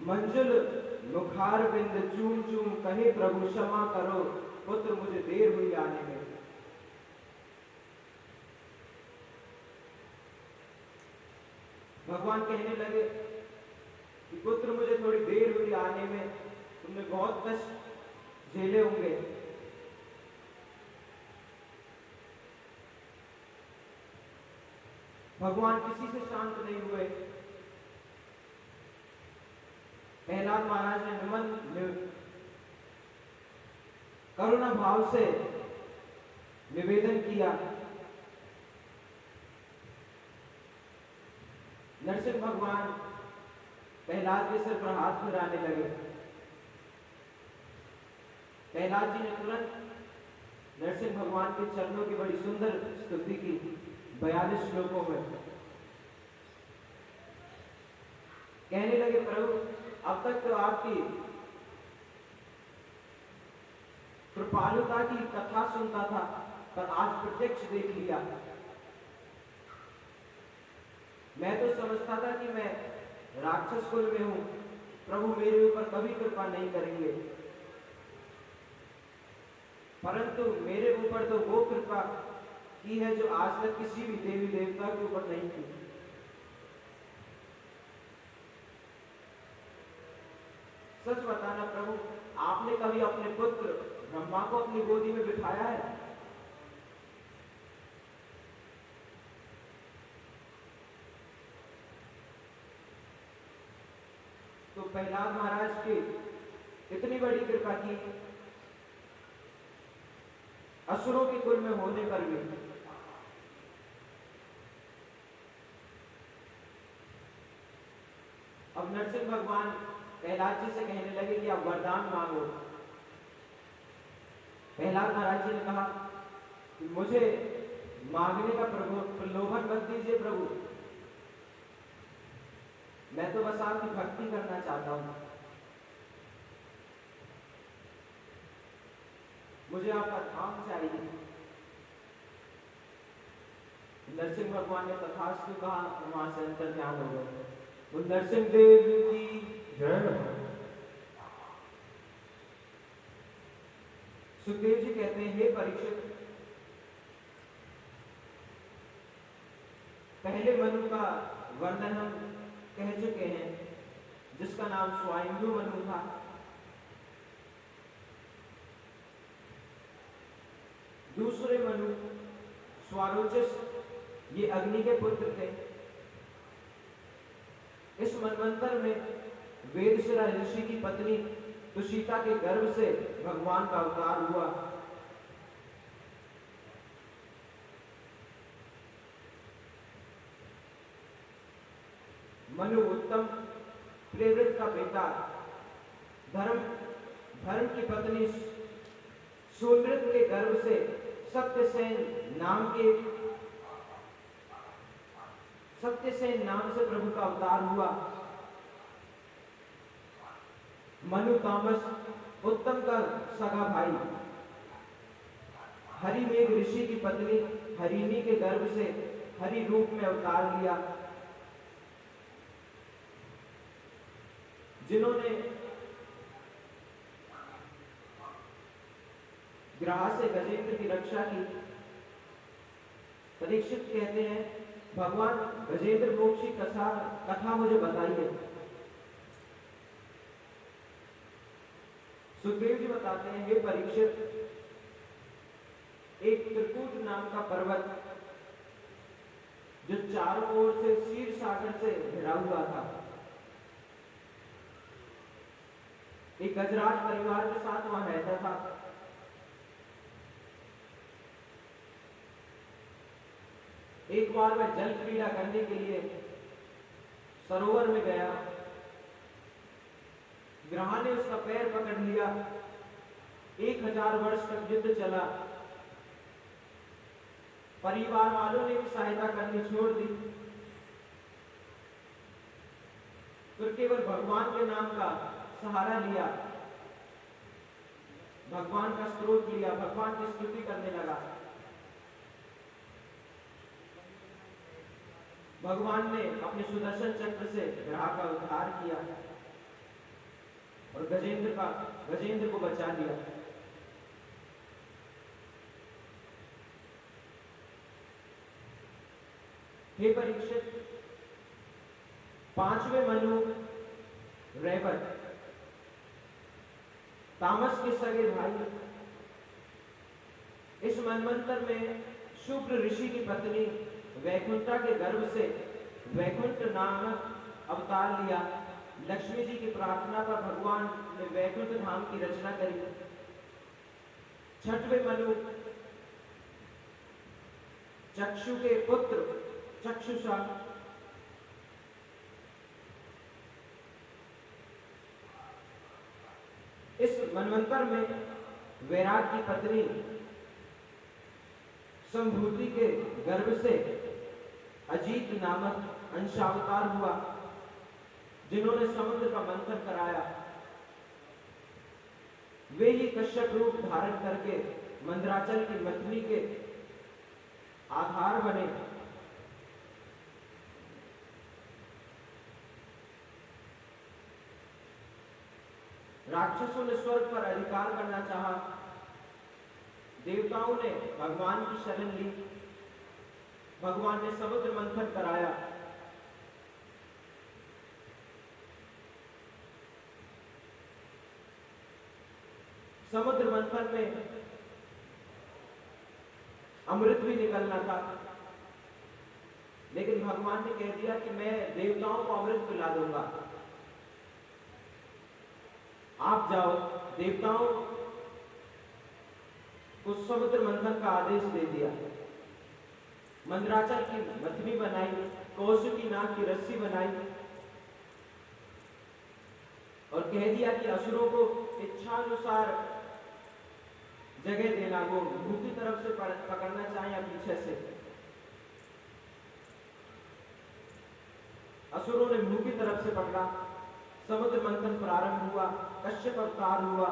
A: मंजुल मुखार बिंद चूम चूम कहे प्रभु क्षमा करो, पुत्र मुझे देर हुई आने में। भगवान कहने लगे कि पुत्र मुझे थोड़ी देर हुई आने में, तुमने बहुत कष्ट झेले होंगे। भगवान किसी से शांत नहीं हुए। प्रहलाद महाराज ने करुणा भाव से निवेदन किया। नरसिंह भगवान प्रहलाद के सिर पर हाथ फिराने लगे। प्रहलाद जी ने तुरंत नरसिंह भगवान के चरणों की बड़ी सुंदर स्तुति की 42 श्लोकों में। कहने लगे, प्रभु अब तक तो आपकी कृपालुता की कथा सुनता था, पर आज प्रत्यक्ष देख लिया। मैं तो समझता था कि मैं राक्षस कुल में हूं, प्रभु मेरे ऊपर कभी कृपा नहीं करेंगे, परंतु मेरे ऊपर तो वो कृपा की है जो आज तक किसी भी देवी देवता के ऊपर नहीं की। सच बताना प्रभु, आपने कभी अपने पुत्र ब्रह्मा को अपनी गोदी में बिठाया है? तो प्रहलाद महाराज की इतनी बड़ी कृपा की, असुरों के कुल में होने पर भी। अब नरसिंह भगवान प्रहलाद जी से कहने लगे कि आप वरदान मांगो। प्रहलाद महाराज जी ने कहा कि मुझे मांगने का प्रलोभन मत दीजिए प्रभु, मैं तो बस आपकी भक्ति करना चाहता हूं, मुझे आपका धाम चाहिए। नरसिंह भगवान ने तथास्तु कहा, वहां से अंतर ध्यान हो गए। नरसिंह देव की जय। सुखदेव जी कहते हैं, हे परीक्षित, पहले मनु का वर्णन हम कह चुके हैं, जिसका नाम स्वायंभू मनु था। दूसरे मनु स्वारोचिस, ये अग्नि के पुत्र थे। इस मनवंतर में वेदशिरा ऋषि की पत्नी तुषिता के गर्भ से भगवान का अवतार हुआ। मनु उत्तम प्रेरित का बेटा धर्म धर्म की पत्नी सुनृत के गर्भ से सत्यसेन नाम से प्रभु का अवतार हुआ। मनु तामस उत्तम का सगा भाई हरिमेघ ऋषि की पत्नी हरिणी के गर्भ से हरि रूप में अवतार लिया, जिन्होंने ग्राह से गजेंद्र की रक्षा की। परीक्षित कहते हैं, भगवान गजेंद्र मोक्ष की कथा मुझे बताइए। सुखदेव जी बताते हैं, हे परीक्षित, एक त्रिकूट नाम का पर्वत जो चारों ओर से क्षीर सागर से घिरा हुआ था, एक गजराज परिवार के साथ वहां रहता था। एक बार वह जल क्रीड़ा करने के लिए सरोवर में गया। ग्रह ने उसका पैर पकड़ लिया। 1000 वर्ष तक युद्ध चला। परिवार वालों ने भी सहायता करनी छोड़ दी। फिर केवल भगवान के नाम का सहारा लिया, भगवान का स्रोत लिया, भगवान की स्तुति करने लगा। भगवान ने अपने सुदर्शन चक्र से ग्रह का उद्धार किया और गजेंद्र को बचा लिया। हे परीक्षित, 5वें मनु रैवत तामस के सगे भाई इस मनवंतर में शुक्र ऋषि की पत्नी वैकुंठा के गर्भ से वैकुंठ नामक अवतार लिया। लक्ष्मी जी की प्रार्थना पर भगवान ने वैकुंठ धाम की रचना करी। 6वें मनु चक्षु के पुत्र चक्षुषा इस मनवंतर में वैराग की पत्नी संभूति के गर्भ से अजीत नामक अंशावतार हुआ, जिन्होंने समुद्र का मंथन कराया। वे ही कश्यप रूप धारण करके मंदराचल की मथनी के आधार बने। राक्षसों ने स्वर्ग पर अधिकार करना चाहा। देवताओं ने भगवान की शरण ली। भगवान ने समुद्र मंथन कराया। समुद्र मंथन में अमृत भी निकलना था, लेकिन भगवान ने कह दिया कि मैं देवताओं को अमृत पिला दूंगा, आप जाओ। देवताओं को समुद्र मंथन का आदेश दे दिया। मंदराचल की मथनी बनाई, कौशिकी नाग की रस्सी बनाई और कह दिया कि असुरों को इच्छानुसार जगह देना, वो मुंह की तरफ से पकड़ना चाहे या पीछे से। असुरों ने मुंह की तरफ से पकड़ा। समुद्र मंथन प्रारंभ हुआ। कश्यप अवतार हुआ।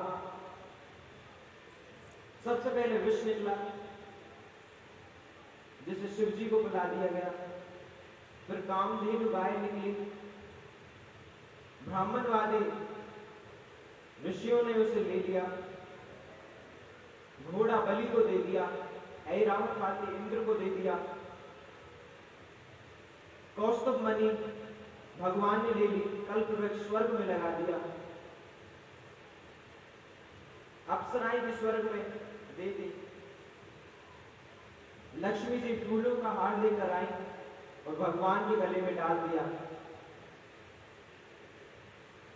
A: सबसे पहले विष निकला, जिसे शिव जी को बुला दिया गया। फिर कामधेनु गाय निकली। ब्राह्मणवादी ऋषियों ने उसे ले लिया। घोड़ा बलि को दे दिया। ऐरावत हाथी इंद्र को दे दिया। कौस्तुभ मणि भगवान ने ले ली, कल्प वृक्ष स्वर्ग में लगा दिया। अप्सराएं भी स्वर्ग में दे दी। लक्ष्मी जी फूलों का हार लेकर आई और भगवान के गले में डाल दिया।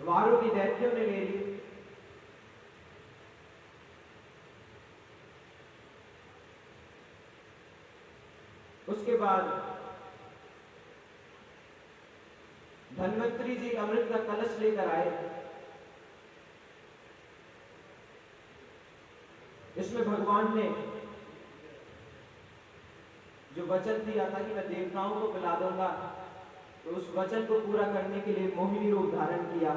A: वारों की दैत्यों ने ले ली। उसके बाद धन्वंतरी जी अमृत का कलश लेकर आए। इसमें भगवान ने जो वचन दिया था कि मैं देवताओं को पिला दूंगा, तो उस वचन को पूरा करने के लिए मोहिनी रूप धारण किया।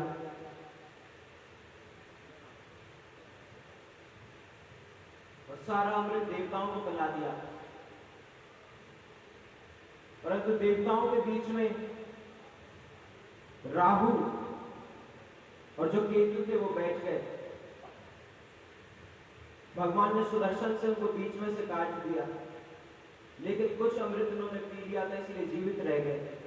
A: और सारा अमृत देवताओं को पिला दिया। परंतु देवताओं के बीच में राहु और जो केतु थे वो बैठ गए। भगवान ने सुदर्शन से उनको बीच में से काट दिया, लेकिन कुछ अमृत उन्होंने पी लिया था, इसलिए जीवित रह गए।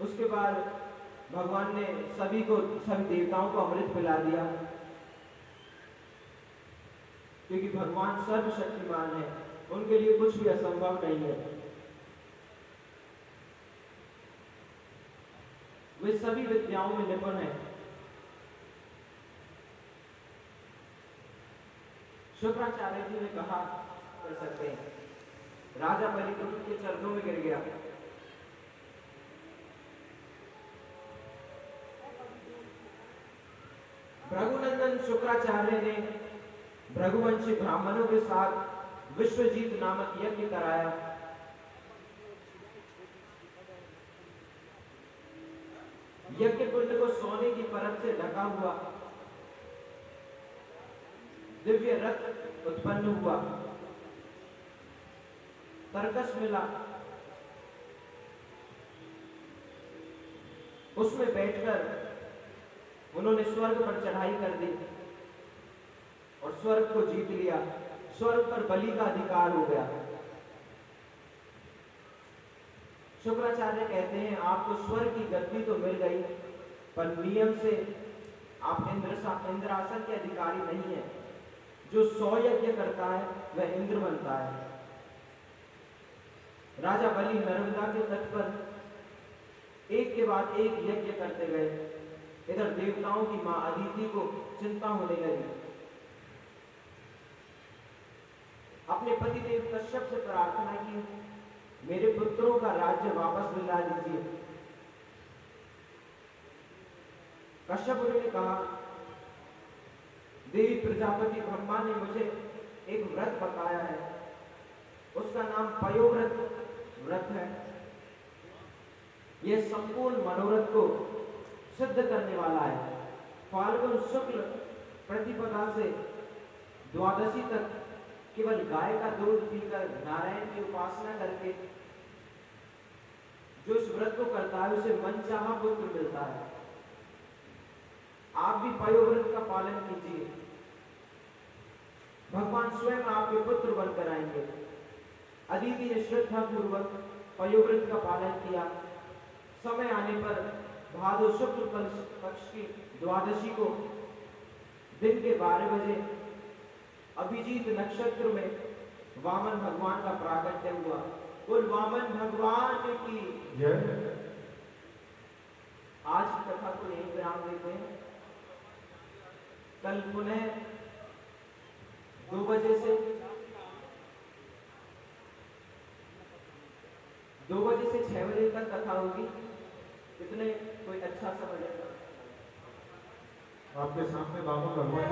A: उसके बाद भगवान ने सभी देवताओं को अमृत पिला दिया, क्योंकि भगवान सर्वशक्तिमान है, उनके लिए कुछ भी असंभव नहीं है। वे सभी विद्याओं में निपुण हैं। शुक्राचार्य जी ने कहा, कर सकते हैं, राजा बलिपुत्र के चरणों में गिर गया। भृगुनंदन शुक्राचार्य ने भृगुवंशी ब्राह्मणों के साथ विश्वजीत नामक यज्ञ कराया। यज्ञ कुंड को सोने की परत से ढका हुआ दिव्य रथ उत्पन्न हुआ। तर्कस मिला, उसमें बैठकर उन्होंने स्वर्ग पर चढ़ाई कर दी और स्वर्ग को जीत लिया। स्वर्ग पर बलि का अधिकार हो गया। शुक्राचार्य कहते हैं, आपको स्वर्ग की गद्दी तो मिल गई, पर नियम से आप इंद्रासन के अधिकारी नहीं है। जो 100 यज्ञ करता है वह इंद्र बनता है। राजा बलि नर्मदा के तट पर एक के बाद एक यज्ञ करते गए। इधर देवताओं की मां अदिति को चिंता होने लगी। अपने पति देव कश्यप से प्रार्थना की, मेरे पुत्रों का राज्य वापस दिला दीजिए। कश्यप ने कहा, देवी प्रजापति ब्रह्मा ने मुझे एक व्रत बताया है, उसका नाम पयोव्रत व्रत है। यह संपूर्ण मनोरथ को सिद्ध करने वाला है। फाल्गुन शुक्ल प्रतिपदा से द्वादशी तक केवल गाय का दूध पीकर नारायण की उपासना करके जो इस व्रत को करता है उसे मनचाहा पुत्र मिलता है। आप भी पयोव्रत का पालन कीजिए, भगवान स्वयं आपके पुत्र बनकर आएंगे। अदिति ने श्रद्धा पूर्वक पयोव्रत का पालन किया। समय आने पर भादो शुक्ल पक्ष की द्वादशी को दिन के 12 बजे अभिजीत नक्षत्र में वामन भगवान का प्राकट्य हुआ। बोल वामन भगवान की
B: जय।
A: आज की कथा को यहीं विराम देते हैं। कल पुनः 2 बजे से 6 बजे तक कथा होगी। कितने कोई अच्छा समझेगा?
B: आपके सामने बाबा भगवान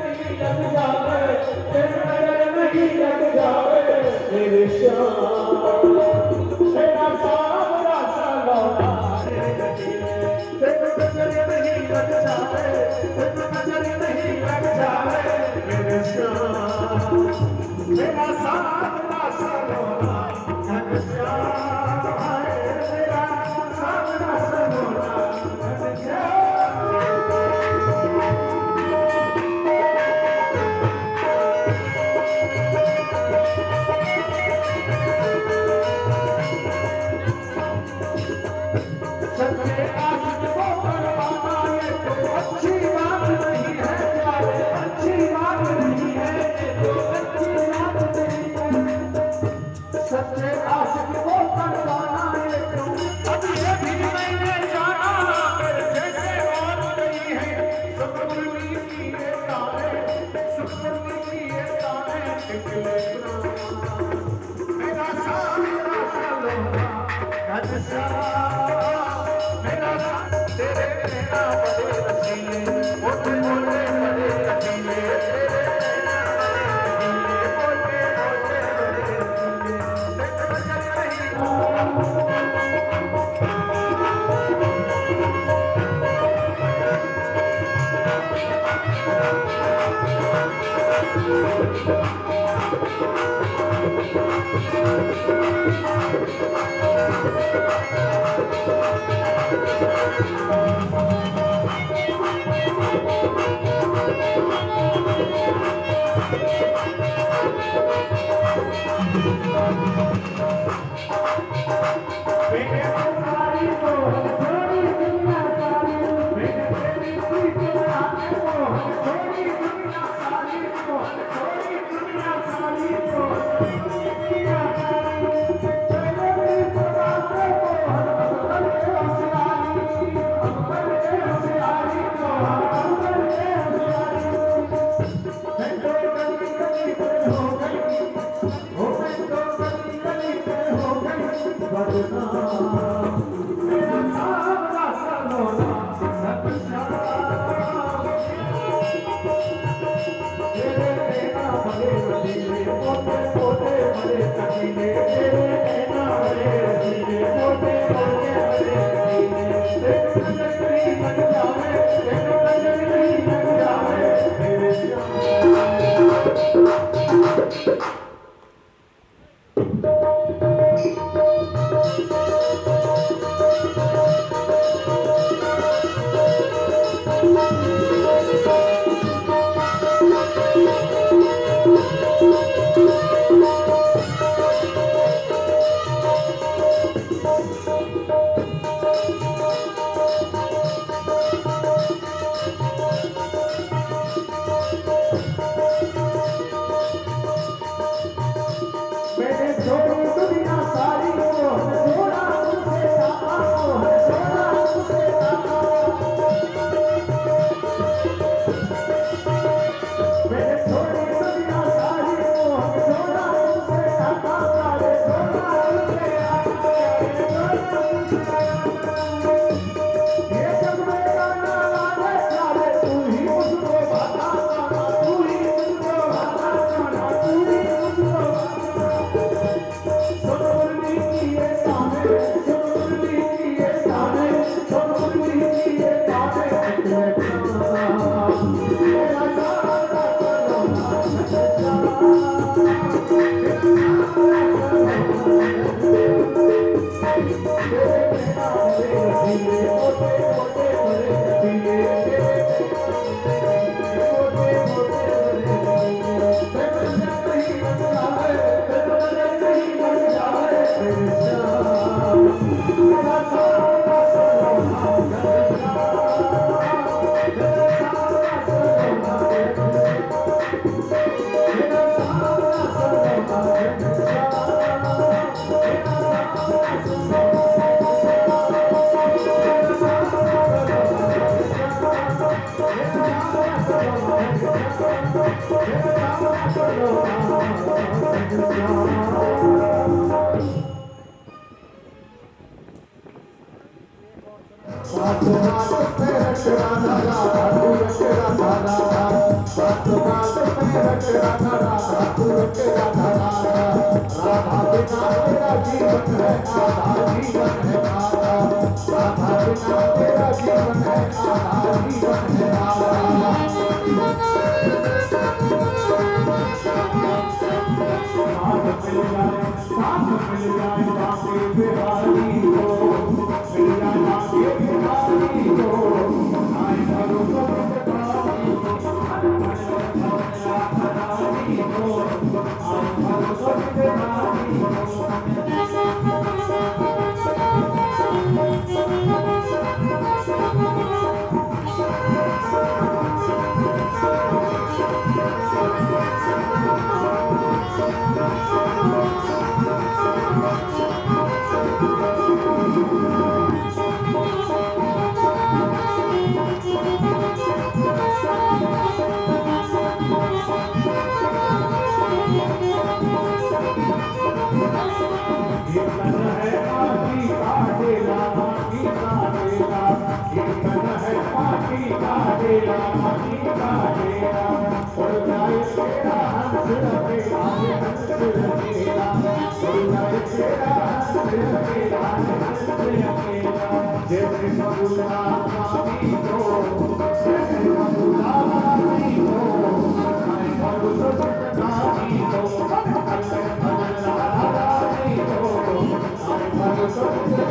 C: Thank you.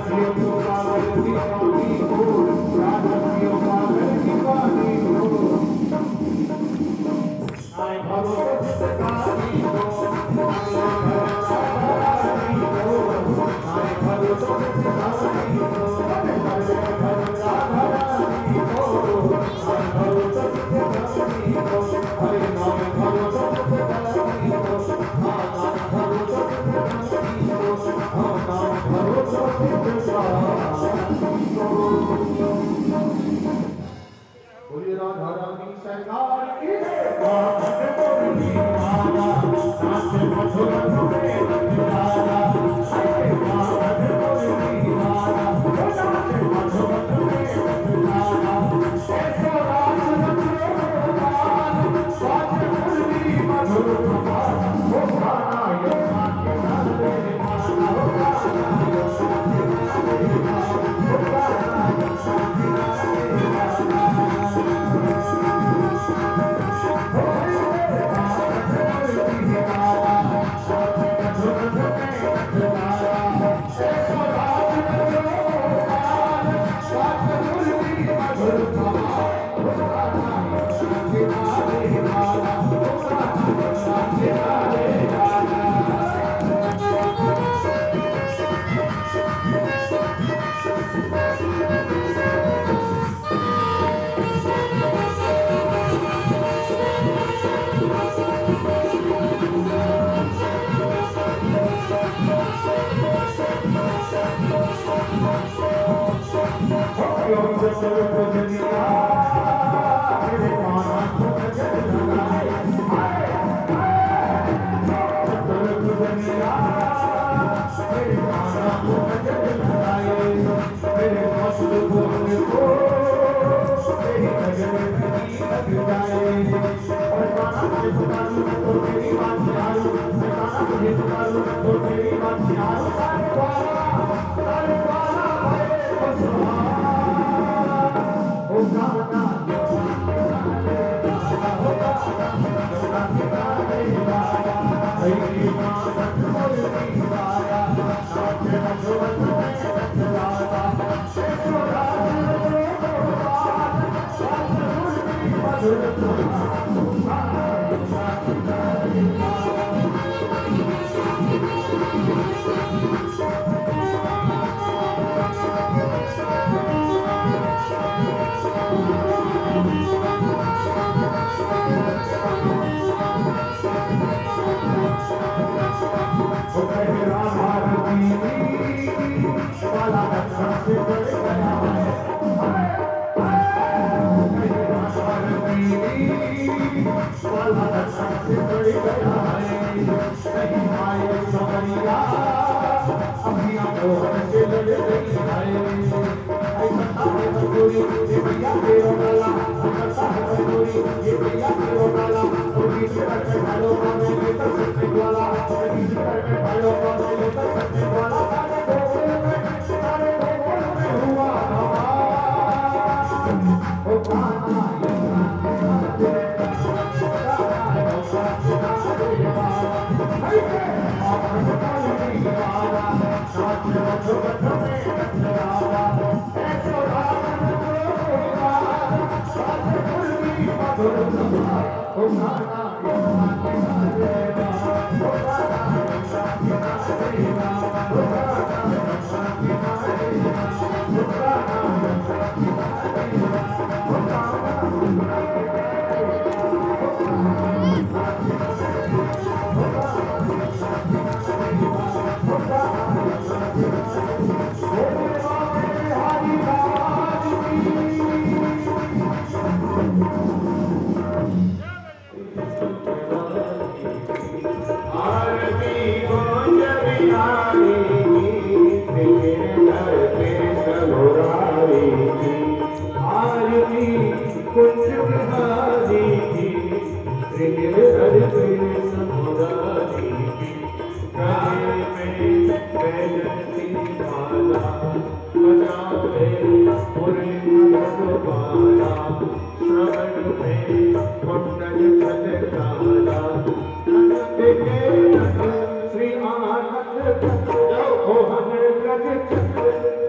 B: श्री आनंद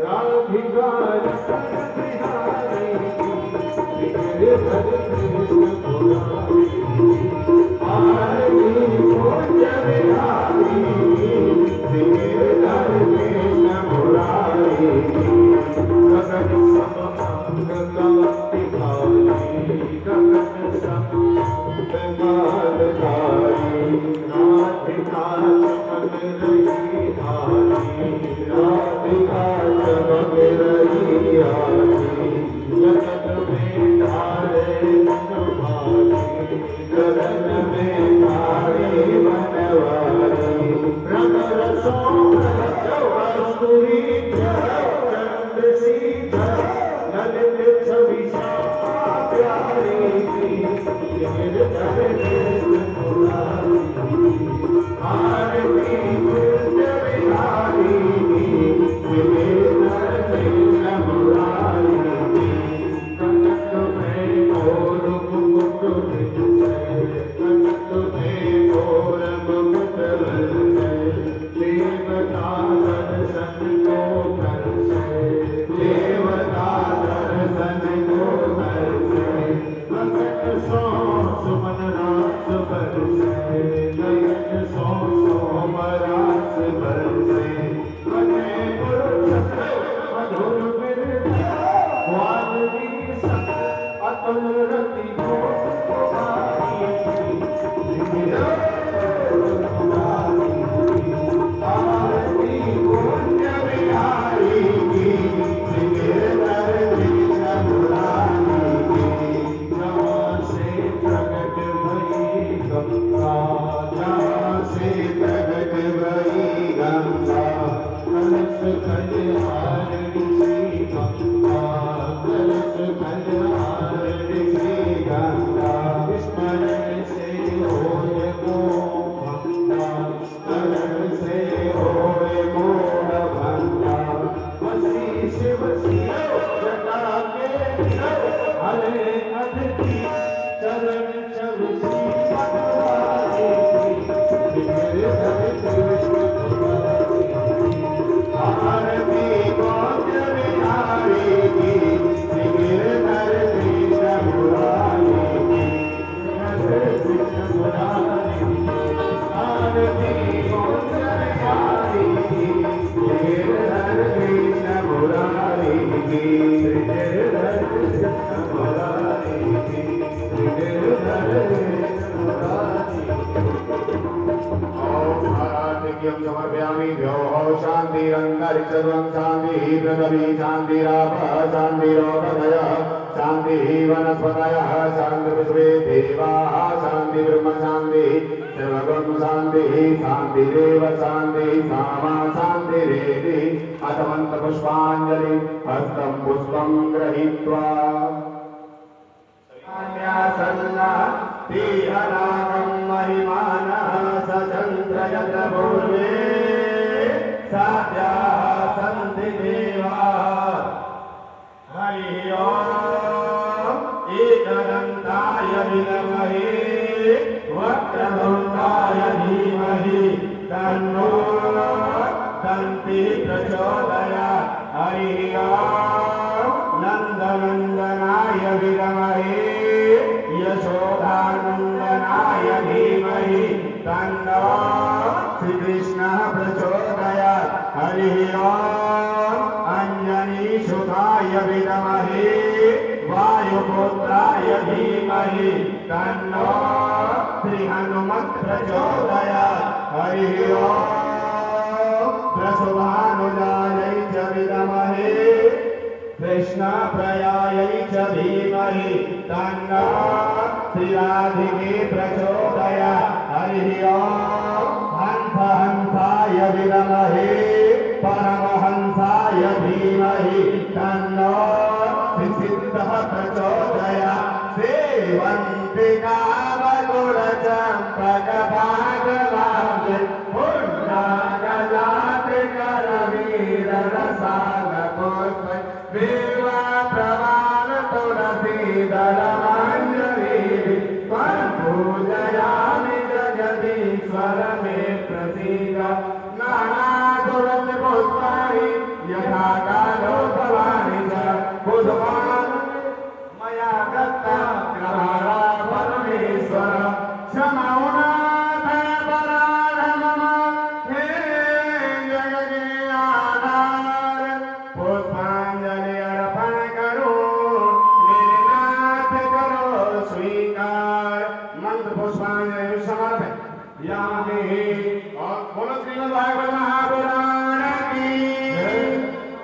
C: मया दत्ता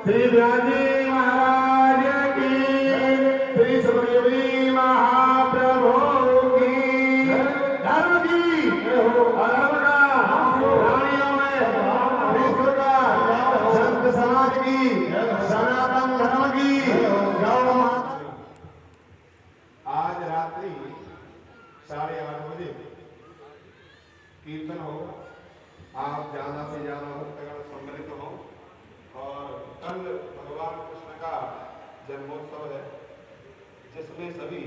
C: श्री व्याजी महाराज की, श्री सुखदेवी महाप्रभु की, धर्म की, धर्म का, प्राणियों में विश्व का, संत समाज की, सनातन धर्म की गौ माता। आज रात्रि 8:30 बजे कीर्तन होगा। आप ज्यादा से ज्यादा भक्तगण सम्मिलित हो। और कल भगवान कृष्ण का जन्मोत्सव है, जिसमें सभी